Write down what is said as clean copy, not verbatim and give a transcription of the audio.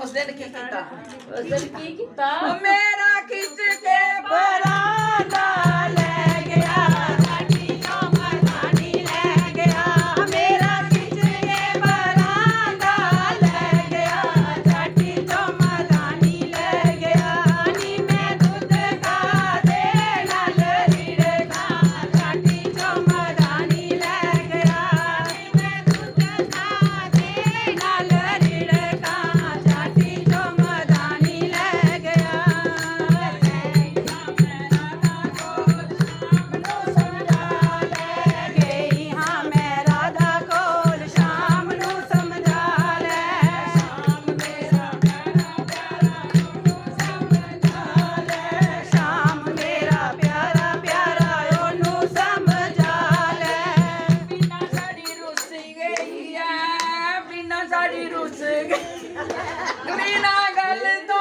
ਉਸ ਦਿਨ ਕੀ ਕੀਤਾ? ਉਸ ਦਿਨ ਕੀ ਕੀਤਾ? ਮੇਰਾ ਖਿੱਚ ਕੇ ਪਰਾਂਦਾ ਲੈ ਗਿਆ, ਸਾਡੀ ਤੋਂ ਮਰਦਾਨੀ ਲੈ ਗਿਆ। ਮੇਰਾ ਖਿੱਚ ਕੇ ਪਰਾਂਦਾ ਲੈ ਗਿਆ, ਸਾਡੀ ਤੋਂ ਮਰਦਾਨੀ ਲੈ ਗਿਆ। ਨੀ ਮੈਂ ਦੁੱਧ ਕਾਦੇ ਨਾਲ ਰਿੜਕਾਂ, ਸਾਡੀ ਤੋਂ ਮਰਦਾਨੀ ਲੈ ਗਿਆ। ਨੀ ਮੈਂ ਦੁੱਧ ਕਾਦੇ ਨਾਲ ਰਿੜਕਾਂ, ਸਾਡੀ ਤੋਂ ਮਰਦਾਨੀ ਲੈ ਗਿਆ। ਗਈ ਹਾਂ ਮੈਂ ਰਾਧਾ ਕੋਲ, ਸ਼ਾਮ ਨੂੰ ਸਮਝਾ ਲੈ। ਸ਼ਾਮ ਮੇਰਾ ਪਿਆਰਾ ਪਿਆਰਾ ਉਹਨੂੰ ਸਮਝਾ ਲੈ। ਬਿਨਾ ਸਾਡੀ ਰੁੱਸ ਗਈ ਐ, ਬਿਨਾ ਸਾਡੀ ਰੁੱਸ ਗਈ, ਬਿਨਾ ਗੱਲ ਤੋਂ